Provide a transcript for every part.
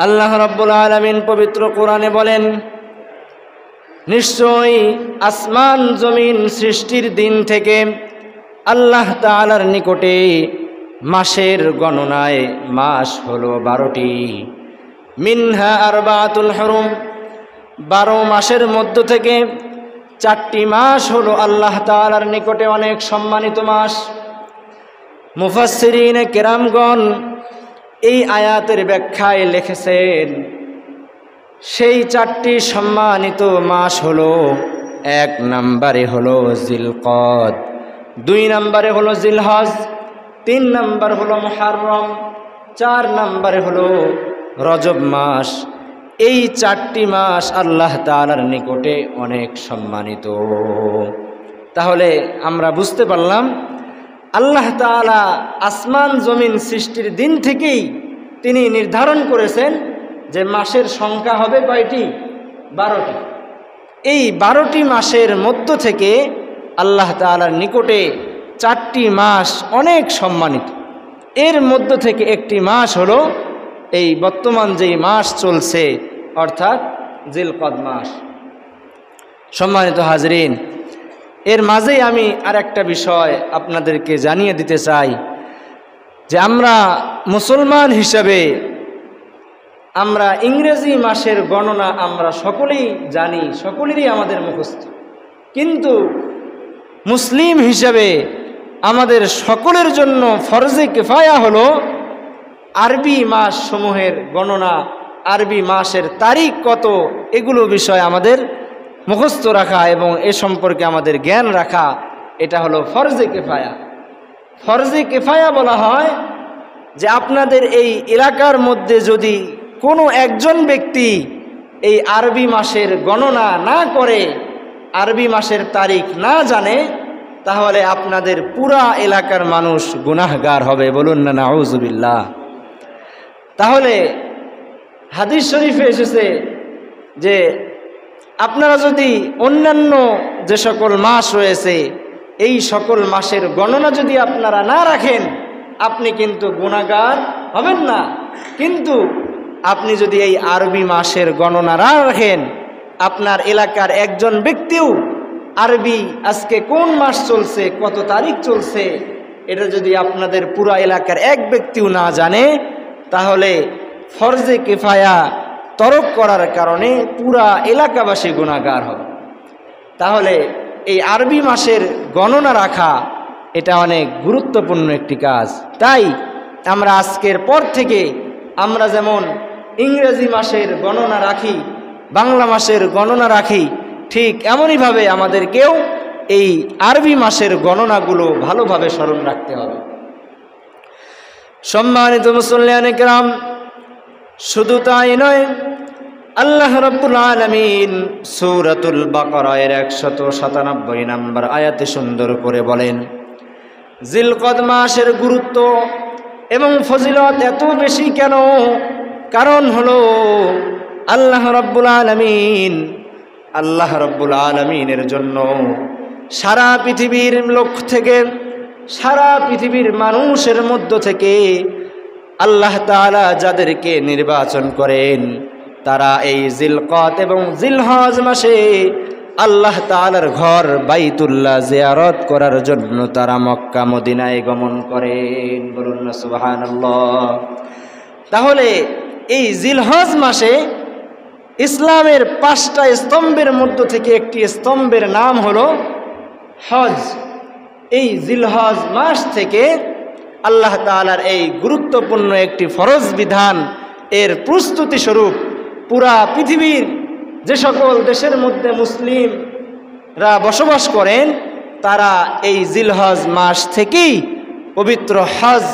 আল্লাহ রাব্বুল আলামিন পবিত্র কোরআনে বলেন, নিশ্চয়ই আসমান জমিন সৃষ্টির দিন থেকে আল্লাহ তাআলার নিকটে মাসের গণনায় মাস হলো 12টি। মিনহা আরবাতুল হুরুম, 12 মাসের মধ্য থেকে 4টি মাস হলো আল্লাহ তাআলার নিকটে অনেক সম্মানিত মাস। মুফাসসিরিনে কেরামগণ এই আয়াতের ব্যাখ্যায় লিখেছেন, সেই 4টি সম্মানিত মাস হলো, 1 নম্বরে হলো জিলকদ, 2 নম্বরে হলো জিলহজ, 3 নম্বর হলো মুহররম, 4 নম্বরে হলো রজব মাস। এই 4টি মাস আল্লাহ তাআলার নিকটে অনেক সম্মানিত। তাহলে আমরা বুঝতে পারলাম আল্লাহ তাআলা আসমান জমিন সৃষ্টির দিন থেকেই তিনি নির্ধারণ করেছেন যে মাসের সংখ্যা হবে কয়টি? 12টি। এই 12টি মাসের মধ্য থেকে আল্লাহ তাআলার নিকটে 4টি মাস অনেক সম্মানিত। এর মধ্য থেকে একটি মাস হলো এই বর্তমান যেই মাস চলছে, অর্থাৎ জিলকদ মাস। সম্মানিত হাজরিন, এর মাঝেই আমি আরেকটা বিষয় আপনাদেরকে জানিয়ে দিতে চাই যে আমরা মুসলমান হিসাবে আমরা ইংরেজি মাসের গণনা আমরা সকলেই জানি, সকলেরই আমাদের মুখস্থ, কিন্তু মুসলিম হিসাবে আমাদের সকলের জন্য ফরজে কিফায়া হলো আরবি মাস সমূহের গণনা, আরবি মাসের তারিখ কত, এগুলো বিষয় আমাদের মুখস্থ রাখা এবং এ সম্পর্কে আমাদের জ্ঞান রাখা, এটা হলো ফরজে কিফায়া। ফরজে কিফায়া বলা হয় যে আপনাদের এই এলাকার মধ্যে যদি কোনো একজন ব্যক্তি এই আরবি মাসের গণনা না করে, আরবি মাসের তারিখ না জানে, তাহলে আপনাদের পুরা এলাকার মানুষ গুনাহগার হবে। বলুন না নাউজুবিল্লাহ। তাহলে হাদিস শরীফে এসেছে যে আপনারা যদি অন্যান্য যে সকল মাস রয়েছে এই সকল মাসের গণনা যদি আপনারা না রাখেন, আপনি কিন্তু গুনাহগার হবেন না। কিন্তু আপনি যদি এই আরবি মাসের গণনা না রাখেন, আপনার এলাকার একজন ব্যক্তিও আরবি আজকে কোন মাস চলছে, কত তারিখ চলছে, এটা যদি আপনাদের পুরা এলাকার এক ব্যক্তিও না জানে, তাহলে ফরজে কিফায়া তরক করার কারণে পুরা এলাকাবাসী গুনাহগার হবে। তাহলে এই আরবি মাসের গণনা রাখা এটা অনেক গুরুত্বপূর্ণ একটি কাজ। তাই আমরা আজকের পর থেকে আমরা যেমন ইংরেজি মাসের গণনা রাখি, বাংলা মাসের গণনা রাখি, ঠিক এমনইভাবে আমাদেরকেও এই আরবি মাসের গণনাগুলো ভালোভাবে স্মরণ রাখতে হবে। সম্মানিত মুসল্লিয়ানে কেরাম, শুধু তাই নয়, আল্লাহ রাব্বুল আলামিন সূরাতুল বাকারার 197 নম্বর আয়াতে সুন্দর করে বলেন, জিলকদ মাসের গুরুত্ব এবং ফজিলত এত বেশি কেন? কারণ হলো আল্লাহ রাব্বুল আলামিনের জন্য সারা পৃথিবীর লোক থেকে, সারা পৃথিবীর মানুষের মধ্য থেকে আল্লাহ তাআলা যাদেরকে নির্বাচন করেন, তারা এই জিলকদ এবং জিলহজ মাসে আল্লাহ তাআলার ঘর বাইতুল্লাহ জিয়ারত করার জন্য তারা মক্কা মদিনায় গমন করেন। বলুন না সুবহানাল্লাহ। তাহলে এই জিলহজ মাসে ইসলামের 5টা স্তম্ভের মধ্য থেকে একটি স্তম্ভের নাম হলো হজ। এই জিলহজ মাস থেকে আল্লাহ তাআলার এই গুরুত্বপূর্ণ একটি ফরজ বিধান এর প্রস্তুতি স্বরূপ পুরা পৃথিবীর যে সকল দেশের মধ্যে মুসলিমরা বসবাস করেন, তারা এই জিলহজ মাস থেকেই পবিত্র হজ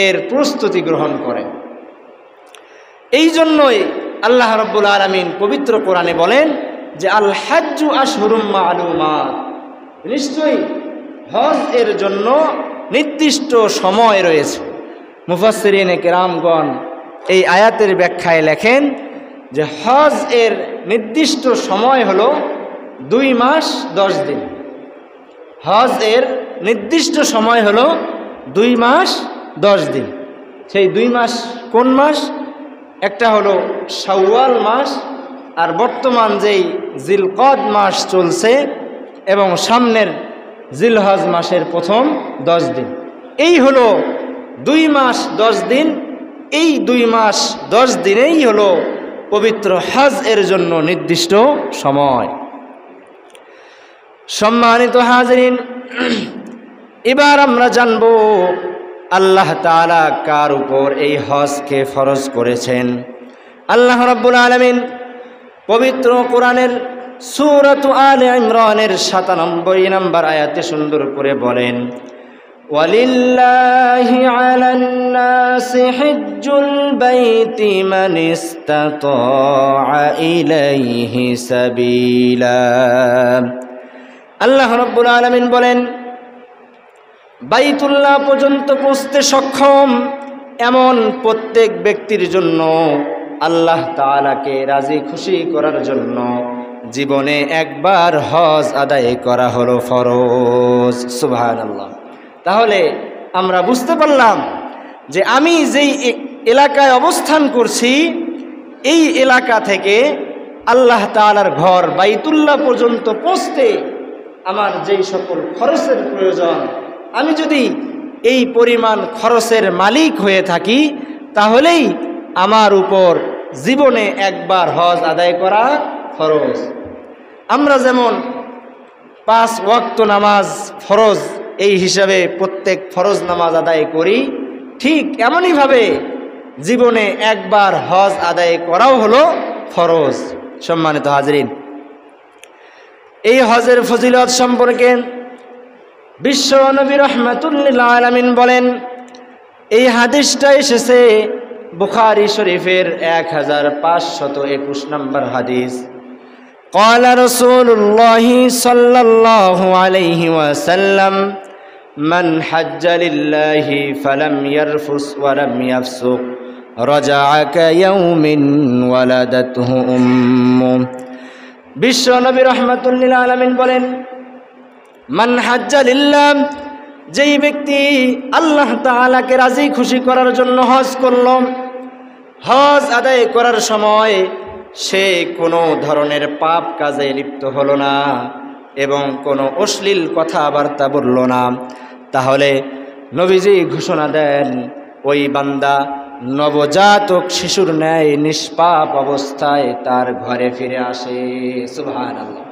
এর প্রস্তুতি গ্রহণ করেন। এই জন্যই আল্লাহ রাব্বুল আলামিন পবিত্র কোরআনে বলেন যে আল হাজ্জু আশহুরুম মা'লুমাত, নিশ্চয়ই হজ এর জন্য নির্দিষ্ট সময় রয়েছে। মুফাসসিরিনে কেরামগণ এই আয়াতের ব্যাখ্যায় লেখেন যে হজ এর নির্দিষ্ট সময় হলো 2 মাস 10 দিন। হজ এর নির্দিষ্ট সময় হলো 2 মাস 10 দিন। সেই 2 মাস কোন মাস? একটা হলো শাওয়াল মাস, আর বর্তমান যেই জিলকদ মাস চলছে এবং সামনের জিলহজ মাসের প্রথম 10 দিন, এই হলো 2 মাস 10 দিন। এই 2 মাস 10 দিনেই হলো পবিত্র হজ এর জন্য নির্দিষ্ট সময়। সম্মানিত হাজরিন, এবার আমরা জানব আল্লাহ তাআলা কার উপর এই হজকে ফরজ করেছেন। আল্লাহ রাব্বুল আলামিন পবিত্র কোরআনের সূরাত আলে ইমরানের 97 নম্বর আয়াতে সুন্দর করে বলেন, ওয়ালিল্লাহি আলান নাসি হিজ্জুল বাইতি মান ইসতাতাআ ইলাইহি সাবিলা। আল্লাহ রাব্বুল আলামিন বলেন, বাইতুল্লাহ পর্যন্ত পৌঁছতে সক্ষম এমন প্রত্যেক ব্যক্তির জন্য আল্লাহ তাআলাকে রাজি খুশি করার জন্য জীবনে একবার হজ আদায় করা হলো ফরজ। সুবহানাল্লাহ। তাহলে আমরা বুঝতে পারলাম যে আমি যেই এলাকায় অবস্থান করছি, এই এলাকা থেকে আল্লাহ তাআলার ঘর বাইতুল্লাহ পর্যন্ত পৌঁছতে আমার যেই সকল খরচের প্রয়োজন, আমি যদি এই পরিমাণ খরচের মালিক হয়ে থাকি, তাহলেই আমার উপর জীবনে একবার হজ আদায় করা ফরজ। আমরা যেমন 5 ওয়াক্ত নামাজ ফরজ এই হিসাবে প্রত্যেক ফরজ নামাজ আদায় করি, ঠিক এমনইভাবে জীবনে একবার হজ আদায় করাও হলো ফরজ। সম্মানিত হাজরিন, এই হজের ফজিলত সম্পর্কে বিশ্ব নবী রাহমাতুল লিল আলামিন বলেন, এই হাদিসটা এসেছে বুখারী শরীফের 1521 নম্বর হাদিস। قال رسول الله صلى الله عليه وسلم من حج لله فلم يرفث ولم يفسق رجع كيوم ولدته أمه। বিশ্ব নবী রাহমাতুল লিল আলামিন বলেন, মান হাজ্জা লিল্লাহ, যেই ব্যক্তি আল্লাহ তাআলাকে রাজি খুশি করার জন্য হজ করল, হজ আদায় করার সময় সে কোনো ধরনের পাপ কাজে লিপ্ত হলো না এবং কোনো অশ্লীল কথাবার্তা বলল না, তাহলে নবীজি ঘোষণা দেন ওই বান্দা নবজাতক শিশুর ন্যায় নিষ্পাপ অবস্থায় তার ঘরে ফিরে আসে। সুবহানাল্লাহ।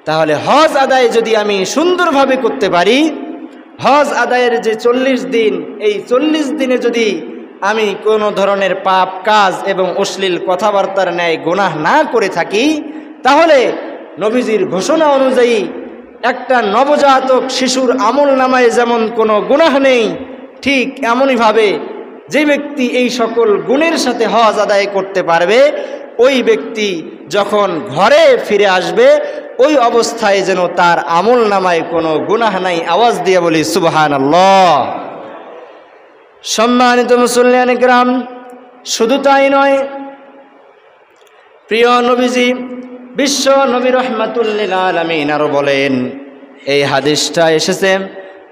তাহলে হজ আদায় যদি আমি সুন্দরভাবে করতে পারি, হজ আদায়ের যে 40 দিন, এই 40 দিনে যদি আমি কোনো ধরনের পাপ কাজ এবং অশ্লীল কথাবার্তার ন্যায় গুনাহ না করে থাকি, তাহলে নবীজির ঘোষণা অনুযায়ী একটা নবজাতক শিশুর আমল নামায় যেমন কোনো গুনাহ নেই, ঠিক এমনইভাবে যে ব্যক্তি এই সকল গুণের সাথে হজ আদায় করতে পারবে, ওই ব্যক্তি যখন ঘরে ফিরে আসবে ওই অবস্থায় যেন তার আমল নামায় কোনো গুনাহ নাই। আওয়াজ দিয়ে বলি সুবহানাল্লাহ। সম্মানিত মুসল্লিয়ানে কিরাম, শুধু তাই নয়, প্রিয় নবীজি বিশ্ব নবী রাহমাতুল লিল আলামিন আরো বলেন, এই হাদিসটা এসেছে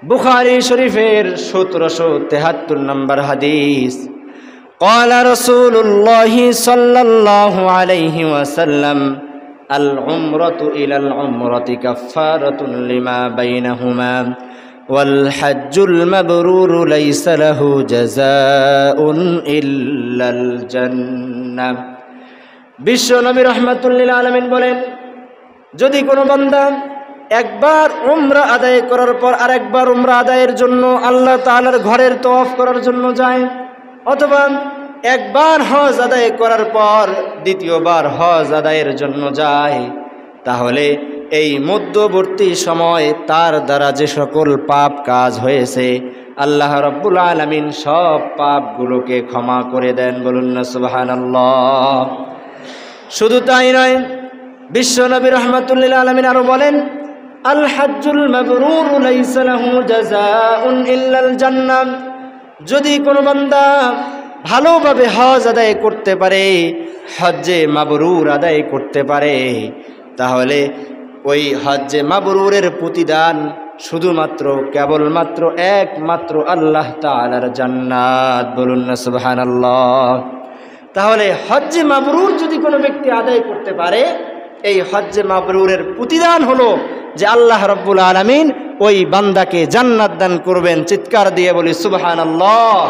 বুখারী শরীফের 1773 নম্বর হাদিস। قال رسول الله صلى الله عليه وسلم العمرة إلى العمرة كفارة لما بينهما والحج المبرور ليس له جزاء إلا الجنة। বিশ্ব নবী রাহমাতুল লিল আলামিন বলেন, যদি কোনো বান্দা একবার উমরা আদায় করার পর আরেকবার উমরা আদায়ের জন্য আল্লাহ তাআলার ঘরের তওয়াফ করার জন্য যায়, অথবা একবার হজ আদায় করার পর দ্বিতীয়বার হজ আদায়ের জন্য যায়, তাহলে এই মধ্যবর্তী সময় তার দ্বারা যে সকল পাপ কাজ হয়েছে আল্লাহ রাব্বুল আলামিন সব পাপগুলোকে ক্ষমা করে দেন। বলুন না সুবহানাল্লাহ। শুধু তাই নয়, বিশ্ব নবী রাহমাতুল লিল আলামিন আরো বলেন, আল হাজ্জুল মাবরুর লাইসা লাহু জাযাউন ইল্লাল জান্নাহ। যদি কোনো বান্দা ভালোভাবে হজ আদায় করতে পারে, হজ্জে মাবরুর আদায় করতে পারে, তাহলে ওই হজ্জে মাবরুরের প্রতিদান শুধুমাত্র কেবলমাত্র একমাত্র আল্লাহ তাআলার জান্নাত। বলুন না সুবহানাল্লাহ। তাহলে হজ্জে মাবরুর যদি কোনো ব্যক্তি আদায় করতে পারে, এই হজ্জে মাবরুরের প্রতিদান হলো যে আল্লাহ রাব্বুল আলামিন ওই বান্দাকে জান্নাত দান করবেন। চিৎকার দিয়ে বলি সুবহানাল্লাহ।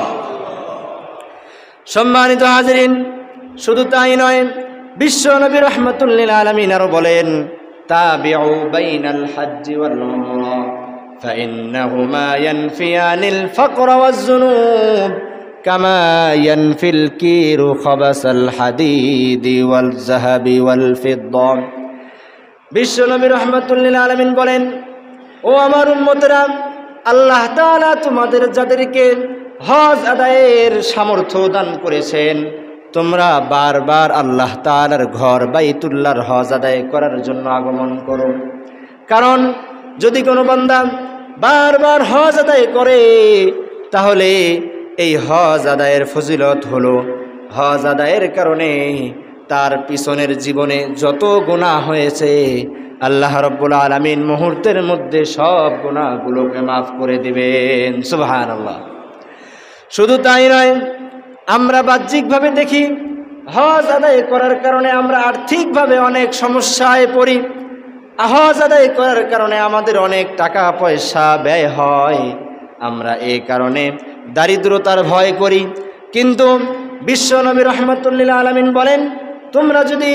সম্মানিত হাজিরিন, শুধু তাই নয়, বিশ্ব নবী রাহমাতুল লিল আলামিন আরো বলেন, তাবিউ বাইনাল হজ্জি ওয়াল উমরা ফাইন্নাহুমা ইয়ানফিয়ানিল ফাকর ওয়াজ যুনুব কামা ইয়ানফিল কিরু খাবাসাল হাদিদি ওয়াল যাহাবি ওয়াল ফিদ্দা। বিশ্ব নবী রাহমাতুল লিল আলামিন বলেন, ও আমার উম্মতরা, আল্লাহ তাআলা তোমাদের যাদেরকে হজ আদায়ের সামর্থ্য দান করেছেন, তোমরা বারবার আল্লাহ তাআলার ঘর বাইতুল্লাহর হজ আদায় করার জন্য আগমন করো। কারণ যদি কোনো বান্দা বারবার হজ আদায় করে, তাহলে এই হজ আদায়ের ফজিলত হলো হজ আদায়ের কারণে তার পিছনের জীবনে যত গুনাহ হয়েছে আল্লাহ রাব্বুল আলামিন মুহূর্তের মধ্যে সব গুনাহগুলোকে মাফ করে দিবেন। সুবহানাল্লাহ। শুধু তাই নয়, আমরা বাহ্যিকভাবে দেখি হজ আদায় করার কারণে আমরা আর্থিকভাবে অনেক সমস্যায় পড়ি, হজ আদায় করার কারণে আমাদের অনেক টাকা পয়সা ব্যয় হয়, আমরা এই কারণে দারিদ্রতার ভয় করি। কিন্তু বিশ্ব নবী রাহমাতুল লিল আলামিন বলেন, তোমরা যদি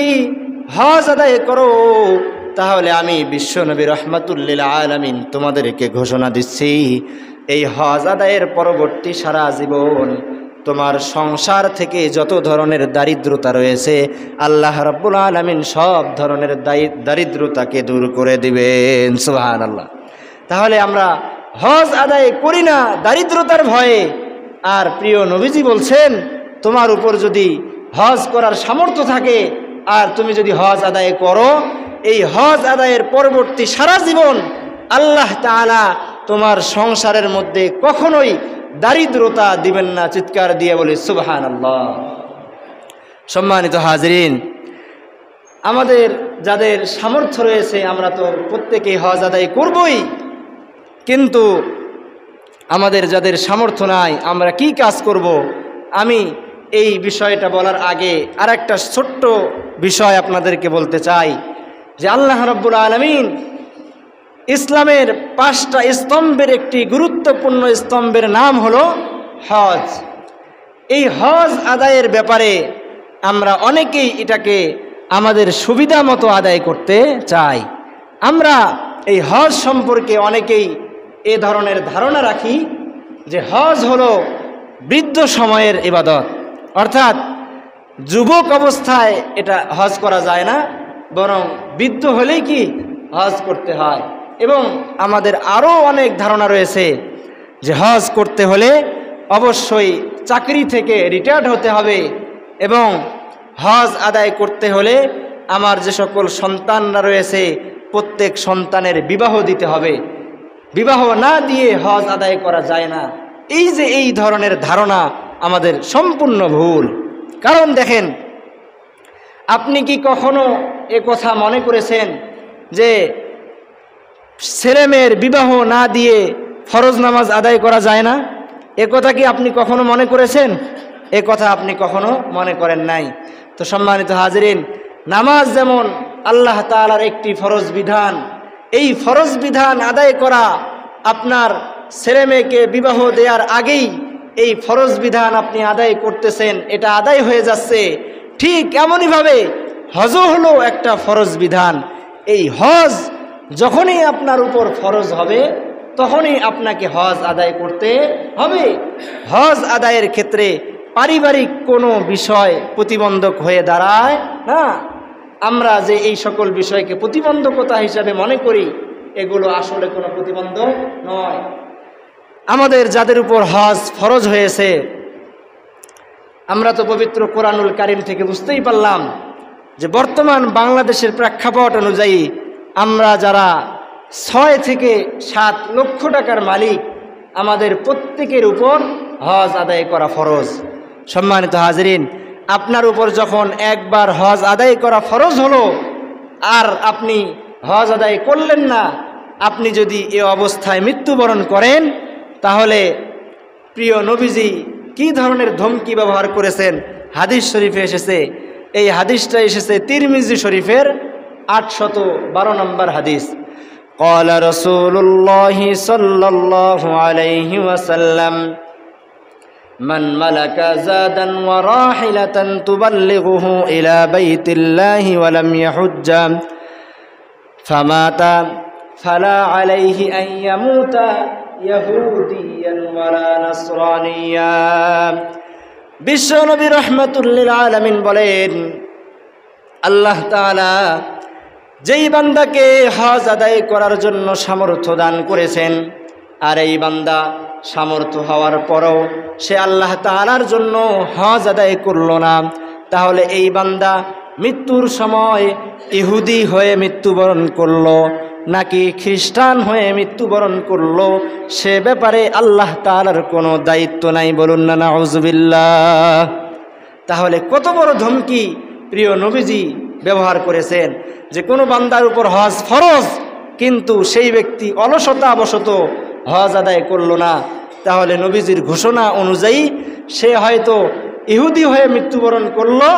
হজ আদায় করো, তাহলে আমি বিশ্ব নবী রাহমাতুল লিল আলামিন তোমাদেরকে ঘোষণা দিচ্ছি, এই হজ আদায়ের পরবর্তী সারা জীবন তোমার সংসার থেকে যত ধরনের দারিদ্রতা রয়েছে আল্লাহ রাব্বুল আলামিন সব ধরনের দারিদ্রতাকে দূর করে দিবেন। সুবহানাল্লাহ। তাহলে আমরা হজ আদায় করি না দারিদ্রতার ভয়ে, আর প্রিয় নবীজি বলছেন, তোমার উপর যদি হজ করার সামর্থ্য থাকে আর তুমি যদি হজ আদায় করো, এই হজ আদায়ের পরবর্তী সারা জীবন আল্লাহ তাআলা তোমার সংসারের মধ্যে কখনোই দারিদ্রতা দিবেন না। চিৎকার দিয়ে বলি সুবহানাল্লাহ। সম্মানিত হাজিরিন, আমাদের যাদের সামর্থ্য রয়েছে আমরা তো প্রত্যেকেই হজ আদায় করবই, কিন্তু আমাদের যাদের সামর্থ্য নাই আমরা কি কাজ করব? আমি এই বিষয়টা বলার আগে আর একটা ছোট্ট বিষয় আপনাদেরকে বলতে চাই যে আল্লাহ রাব্বুল আলামিন ইসলামের 5টা স্তম্ভের একটি গুরুত্বপূর্ণ স্তম্ভের নাম হলো হজ। এই হজ আদায়ের ব্যাপারে আমরা অনেকেই এটাকে আমাদের সুবিধা মতো আদায় করতে চাই। আমরা এই হজ সম্পর্কে অনেকেই এ ধরনের ধারণা রাখি যে হজ হলো বৃদ্ধ সময়ের ইবাদত, অর্থাৎ যুবক অবস্থায় এটা হজ করা যায় না, বরং বৃদ্ধ হলেই কি হজ করতে হয়। এবং আমাদের আরও অনেক ধারণা রয়েছে যে হজ করতে হলে অবশ্যই চাকরি থেকে রিটায়ার্ড হতে হবে, এবং হজ আদায় করতে হলে আমার যে সকল সন্তানরা রয়েছে প্রত্যেক সন্তানের বিবাহ দিতে হবে, বিবাহ না দিয়ে হজ আদায় করা যায় না। এই যে এই ধরনের ধারণা আমাদের সম্পূর্ণ ভুল। কারণ দেখেন, আপনি কি কখনো এ কথা মনে করেছেন যে ছেলেমেয়ের বিবাহ না দিয়ে ফরজ নামাজ আদায় করা যায় না? এ কথা কি আপনি কখনো মনে করেছেন? এ কথা আপনি কখনো মনে করেন নাই। তো সম্মানিত হাজিরিন, নামাজ যেমন আল্লাহ তাআলার একটি ফরজ বিধান, এই ফরজ বিধান আদায় করা আপনার ছেলে মেয়েকে বিবাহ দেওয়ার আগেই এই ফরজ বিধান আপনি আদায় করতেছেন, এটা আদায় হয়ে যাচ্ছে। ঠিক এমনইভাবে হজও হলো একটা ফরজ বিধান। এই হজ যখনই আপনার উপর ফরজ হবে তখনই আপনাকে হজ আদায় করতে হবে। হজ আদায়ের ক্ষেত্রে পারিবারিক কোনো বিষয় প্রতিবন্ধক হয়ে দাঁড়ায় না। আমরা যে এই সকল বিষয়কে প্রতিবন্ধকতা হিসাবে মনে করি, এগুলো আসলে কোনো প্রতিবন্ধক নয়। আমাদের যাদের উপর হজ ফরজ হয়েছে, আমরা তো পবিত্র কোরআনুল কারীম থেকে বুঝতেই পারলাম যে বর্তমান বাংলাদেশের প্রেক্ষাপট অনুযায়ী আমরা যারা 6 থেকে 7 লক্ষ টাকার মালিক, আমাদের প্রত্যেকের উপর হজ আদায় করা ফরজ। সম্মানিত হাজিরিন, আপনার উপর যখন একবার হজ আদায় করা ফরজ হলো আর আপনি হজ আদায় করলেন না, আপনি যদি এ অবস্থায় মৃত্যুবরণ করেন, তাহলে প্রিয় নবীজি কি ধরনের ধমকি ব্যবহার করেছেন হাদিস শরীফে এসেছে। এই হাদিসটা এসেছে তিরমিজি শরীফের 812 নম্বর হাদিস। قال رسول الله صلى الله عليه وسلم من ملك زادا وراحلة تبلغه إلى بيت الله ولم يحج فمات فلا عليه أن يموت يهوديا ولا نصرانيا। বিশ্বনবী রাহমাতুল লিল আলামিন বলেন, আল্লাহ তাআলা যেই বান্দাকে হজ আদায় করার জন্য সামর্থ্য দান করেছেন, আর এই বান্দা সামর্থ্য হওয়ার পরও সে আল্লাহ তাআলার জন্য হজ আদায় করল না, তাহলে এই বান্দা মৃত্যুর সময় ইহুদি হয়ে মৃত্যুবরণ করলো নাকি খ্রিস্টান হয়ে মৃত্যুবরণ করলো, সে ব্যাপারে আল্লাহ তাআলার কোনো দায়িত্ব নাই। বলুন না নাউযুবিল্লাহ। তাহলে কত বড় ধমকি প্রিয় নবীজি ব্যবহার করেছেন, যে কোনো বান্দার উপর হজ ফরজ কিন্তু সেই ব্যক্তি অলসতাবশত হজ আদায় করলো না, তাহলে নবীজির ঘোষণা অনুযায়ী সে হয়তো ইহুদি হয়ে মৃত্যুবরণ করলো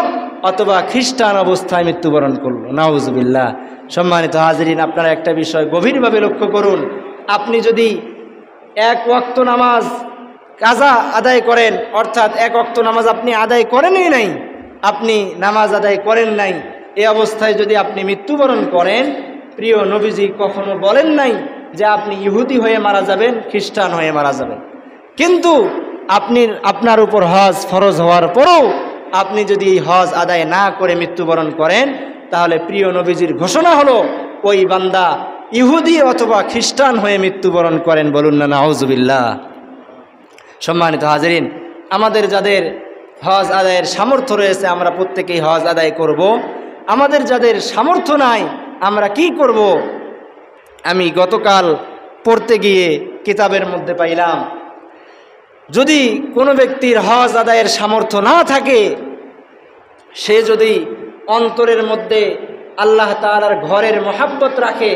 অথবা খ্রিস্টান অবস্থায় মৃত্যুবরণ করলো। নাউযুবিল্লাহ। সম্মানিত হাজিরিন, আপনারা একটা বিষয় গভীরভাবে লক্ষ্য করুন। আপনি যদি এক ওয়াক্ত নামাজ কাজা আদায় করেন, অর্থাৎ এক ওয়াক্ত নামাজ আপনি আদায় করেনই নাই, আপনি নামাজ আদায় করেন নাই, এই অবস্থায় যদি আপনি মৃত্যুবরণ করেন, প্রিয় নবীজি কখনো বলেন নাই যে আপনি ইহুদি হয়ে মারা যাবেন, খ্রিস্টান হয়ে মারা যাবেন। কিন্তু আপনার উপর হজ ফরজ হওয়ার পরও আপনি যদি এই হজ আদায় না করে মৃত্যুবরণ করেন, তাহলে প্রিয় নবীজির ঘোষণা হলো ওই বান্দা ইহুদি অথবা খ্রিস্টান হয়ে মৃত্যুবরণ করেন। বলুন না নাউযুবিল্লাহ। সম্মানিত হাজিরিন, আমাদের যাদের হজ আদায়ের সামর্থ্য রয়েছে আমরা প্রত্যেকেই হজ আদায় করব। আমাদের যাদের সামর্থ্য নাই আমরা কি করব? আমি গতকাল পড়তে গিয়ে কিতাবের মধ্যে পাইলাম, যদি কোনো ব্যক্তির হজ আদায়ের সামর্থ্য না থাকে, সে যদি অন্তরের মধ্যে আল্লাহ তাআলার ঘরের মহাব্বত রাখে,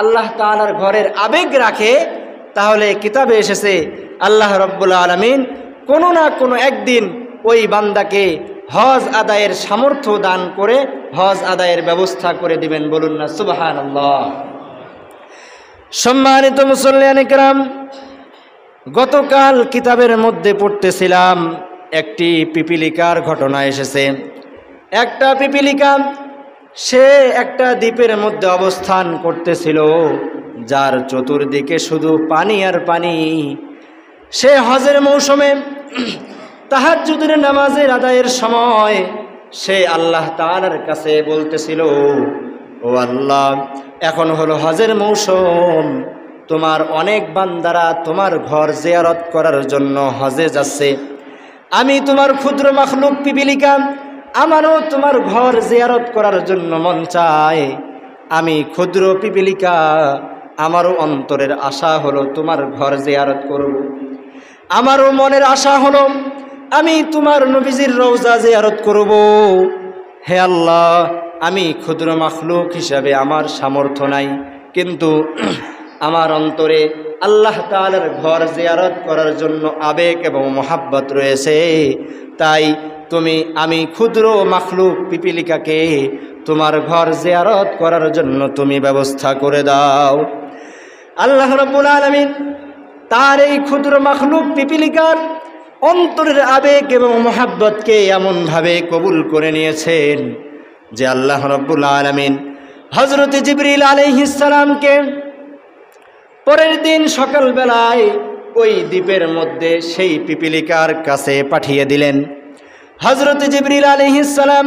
আল্লাহ তাআলার ঘরের আবেগ রাখে, তাহলে কিতাবে এসেছে আল্লাহ রাব্বুল আলামিন কোনো না কোনো একদিন ওই বান্দাকে হজ আদায়ের সামর্থ্য দান করে হজ আদায়ের ব্যবস্থা করে দিবেন। বলুন না সুবহানাল্লাহ। সম্মানিত মুসল্লিয়ানে কেরাম, গতকাল কিতাবের মধ্যে পড়তেছিলাম একটি পিপিলিকার ঘটনা এসেছে। একটা পিপিলিকা সে একটা দ্বীপের মধ্যে অবস্থান করতেছিল, যার চতুর্দিকে শুধু পানি আর পানি। সে হজের মৌসুমে তাহাজ্জুদের নামাজের আদায়ের সময় সে আল্লাহ তাআলার কাছে বলতেছিল, ও আল্লাহ, এখন হলো হজের মৌসুম, তোমার অনেক বান্দারা তোমার ঘর জিয়ারত করার জন্য হজে যাচ্ছে, আমি তোমার ক্ষুদ্র মাখলুক পিপিলিকা, আমারও তোমার ঘর জিয়ারত করার জন্য মন চায়। আমি ক্ষুদ্র পিপিলিকা, আমারও অন্তরের আশা হলো তোমার ঘর জিয়ারত করব। আমারও মনের আশা হলো আমি তোমার নবীজির রওজা জিয়ারত করব। হে আল্লাহ, আমি ক্ষুদ্র মাখলুক হিসাবে আমার সামর্থ্য নাই, কিন্তু আমার অন্তরে আল্লাহ তাআলার ঘর জিয়ারত করার জন্য আবেগ এবং মহাব্বত রয়েছে। তাই আমি ক্ষুদ্র মাখলুক পিপিলিকাকে তোমার ঘর জিয়ারত করার জন্য তুমি ব্যবস্থা করে দাও। আল্লাহ রাব্বুল আলামিন তার এই ক্ষুদ্র মাখলুক পিপিলিকার অন্তরের আবেগ এবং মহাব্বতকে এমনভাবে কবুল করে নিয়েছেন যে আল্লাহ রাব্বুল আলামিন হযরত জিবরিল আলাইহিস সালামকে পরের দিন সকালবেলায় ওই দ্বীপের মধ্যে সেই পিপিলিকার কাছে পাঠিয়ে দিলেন। হযরত জিবরিল আলাইহিস সালাম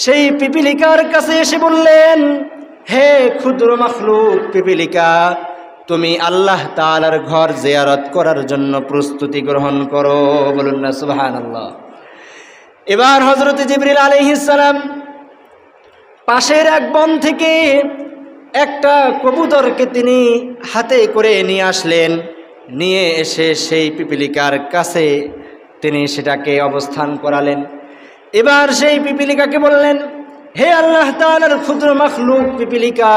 সেই পিপিলিকার কাছে এসে বললেন, হে ক্ষুদ্র মাখলুক পিপিলিকা, তুমি আল্লাহ তাআলার ঘর জিয়ারত করার জন্য প্রস্তুতি গ্রহণ করো। বলুন না সুবহানাল্লাহ। এবার হযরত জিবরিল আলাইহিস সালাম পাশের এক বন থেকে একটা কবুতরকে তিনি হাতে করে নিয়ে আসলেন। নিয়ে এসে সেই পিপিলিকার কাছে তিনি সেটাকে অবস্থান করালেন। এবার সেই পিপিলিকাকে বললেন, হে আল্লাহ তাআলার ক্ষুদ্র মাখলুক পিপিলিকা,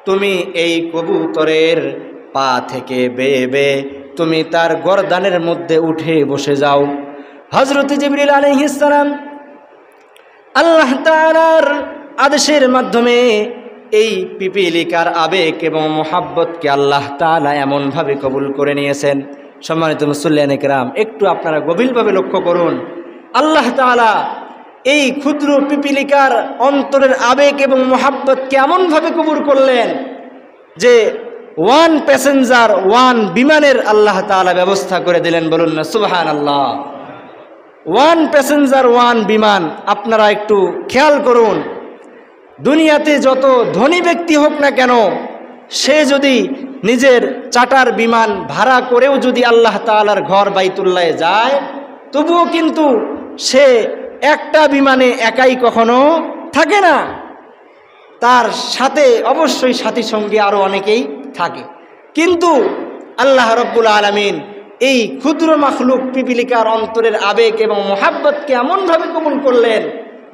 তুমি এই কবুতরের পা থেকে বেয়ে বেয়ে তুমি তার গর্দানের মধ্যে উঠে বসে যাও। হযরত জিবরিল আলাইহিস সালাম আল্লাহ তাআলার আদেশের মাধ্যমে এই পিপীলিকার আবেগ এবং মোহাব্বতকে আল্লাহ তাআলা এমনভাবে কবুল করে নিয়েছেন। সম্মানিত মুসল্লিয়ানে কেরাম, একটু আপনারা গভীরভাবে লক্ষ্য করুন, আল্লাহ তাআলা এই ক্ষুদ্র পিপীলিকার অন্তরের আবেগ এবং মোহাব্বতকে এমনভাবে কবুল করলেন যে ওয়ান প্যাসেঞ্জার ওয়ান বিমানের আল্লাহ তাআলা ব্যবস্থা করে দিলেন। বলুন না সুবহানাল্লাহ। ওয়ান প্যাসেঞ্জার ওয়ান বিমান। আপনারা একটু খেয়াল করুন, দুনিয়াতে যত ধনী ব্যক্তি হোক না কেন, সে যদি নিজের চার্টার বিমান ভাড়া করেও যদি আল্লাহ তাআলার ঘর বাইতুল্লাহে যায়, তবুও কিন্তু সে একটা বিমানে একাই কখনো থাকে না, তার সাথে অবশ্যই সাথী সঙ্গী আরও অনেকেই থাকে। কিন্তু আল্লাহ রব্বুল আলামিন এই ক্ষুদ্র মাখলুক পিপীলিকার অন্তরের আবেগ এবং মোহাব্বতকে এমনভাবে কবুল করলেন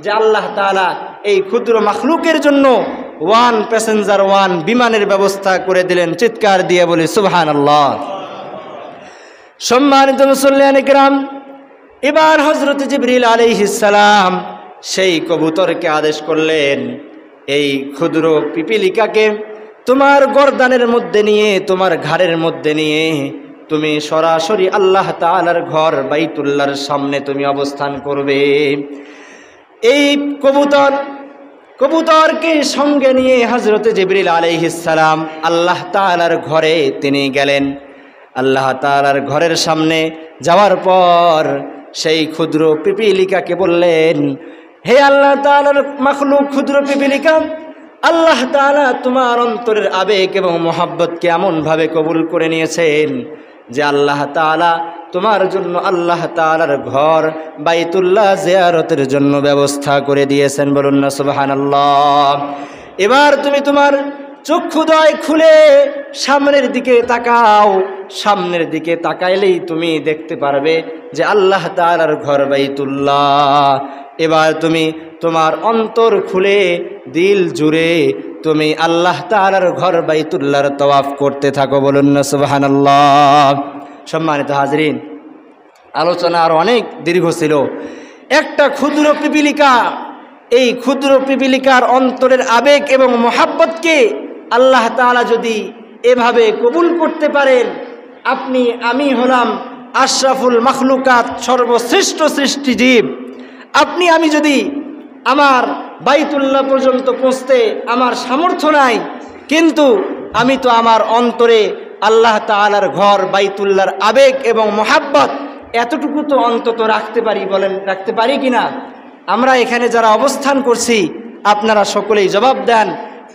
যে আল্লাহ তাআলা এই ক্ষুদ্র মাখলুকের জন্য ওয়ান প্যাসেঞ্জার ওয়ান বিমানের ব্যবস্থা করে দিলেন। চিৎকার দিয়ে বলি সুবহানাল্লাহ। সম্মানিত মুসল্লিয়ানে কিরাম, এবার হযরত জিবরিল আলাইহিস সালাম সেই কবুতরকে আদেশ করলেন, এই ক্ষুদ্র পিপীলিকাকে তোমার গর্দানের মধ্যে নিয়ে, তোমার ঘাড়ের মধ্যে নিয়ে তুমি সরাসরি আল্লাহ তাআলার ঘর বাইতুল্লাহর সামনে তুমি অবস্থান করবে। এই কবুতরকে সঙ্গে নিয়ে হযরত জিবরিল আলাইহিস সালাম আল্লাহ তাআলার ঘরে তিনি গেলেন। আল্লাহ তাআলার ঘরের সামনে যাওয়ার পর সেই ক্ষুদ্র পিপীলিকাকে বললেন, হে আল্লাহ তাআলার মাখলুক ক্ষুদ্র পিপীলিকা, আল্লাহ তাআলা তোমার অন্তরের আবেগ এবং মোহাব্বতকে এমনভাবে কবুল করে নিয়েছেন যে আল্লাহ তাআলা তোমার জন্য আল্লাহ তাআলার ঘর বাইতুল্লাহ জিয়ারতের জন্য ব্যবস্থা করে দিয়েছেন। বলুন না সুবহানাল্লাহ। এবার তুমি তোমার চক্ষুদয় খুলে সামনের দিকে তাকাও। সামনের দিকে তাকাইলেই তুমি দেখতে পারবে যে আল্লাহ তাআলার ঘর বাইতুল্লাহ। এবার তুমি তোমার অন্তর খুলে দিল জুড়ে তুমি আল্লাহ তাআলার ঘর বাইতুল্লাহর তওয়াফ করতে থাকো। বলুন না সুবহানাল্লাহ। সম্মানিত হাজরিন, আলোচনা আর অনেক দীর্ঘ ছিল। একটা ক্ষুদ্র পিপীলিকা, এই ক্ষুদ্র পিপীলিকার অন্তরের আবেগ এবং মোহাব্বতকে আল্লাহ তাআলা যদি এভাবে কবুল করতে পারেন, আপনি আমি হলাম আশরাফুল মাখলুকাত, সর্বশ্রেষ্ঠ সৃষ্টিজীব। আপনি আমি যদি আমার বাইতুল্লাহ পর্যন্ত পৌঁছতে আমার সামর্থ্য নাই, কিন্তু আমি তো আমার অন্তরে আল্লাহ তাআলার ঘর বাইতুল্লাহর আবেগ এবং মোহাব্বত এতটুকু তো অন্তত রাখতে পারি। বলেন, রাখতে পারি কিনা? আমরা এখানে যারা অবস্থান করছি আপনারা সকলেই জবাব দেন,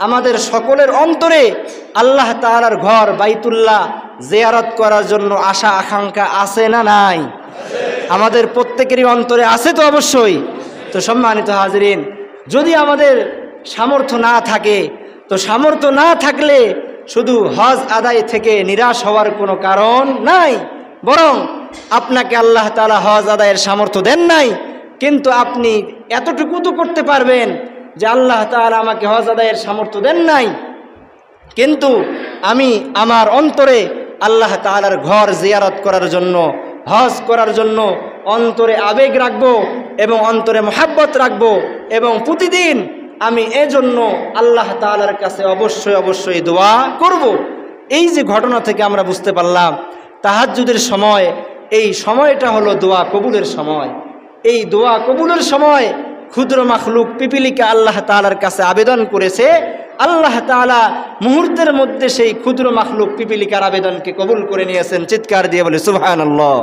আমাদের সকলের অন্তরে আল্লাহ তাআলার ঘর বাইতুল্লাহ জিয়ারত করার জন্য আশা আকাঙ্ক্ষা আছে না নাই? আমাদের প্রত্যেকেরই অন্তরে আছে তো অবশ্যই। তো সম্মানিত হাজরিন, যদি আমাদের সামর্থ্য না থাকে, তো সামর্থ্য না থাকলে শুধু হজ আদায় থেকে নিরাশ হওয়ার কোনো কারণ নাই। বরং আপনাকে আল্লাহ তাআলা হজ আদায়ের সামর্থ্য দেন নাই, কিন্তু আপনি এতটুকু তো করতে পারবেন যে আল্লাহ তাআলা আমাকে হজ আদায়ের সামর্থ্য দেন নাই, কিন্তু আমি আমার অন্তরে আল্লাহ তাআলার ঘর জিয়ারত করার জন্য, হজ করার জন্য অন্তরে আবেগ রাখবো এবং অন্তরে মোহাব্বত রাখবো, এবং প্রতিদিন আমি এজন্য আল্লাহ তাআলার কাছে অবশ্যই অবশ্যই দোয়া করব। এই যে ঘটনা থেকে আমরা বুঝতে পারলাম তাহাজ্জুদের সময়, এই সময়টা হলো দোয়া কবুলের সময়। এই দোয়া কবুলের সময় ক্ষুদ্র মাখলুক পিপীলিকা আল্লাহ তাআলার কাছে আবেদন করেছে, আল্লাহ তাআলা মুহূর্তের মধ্যে সেই ক্ষুদ্র মাখলুক পিপীলিকার আবেদনকে কবুল করে নিয়েছেন। চিৎকার দিয়ে বলে সুবহানাল্লাহ।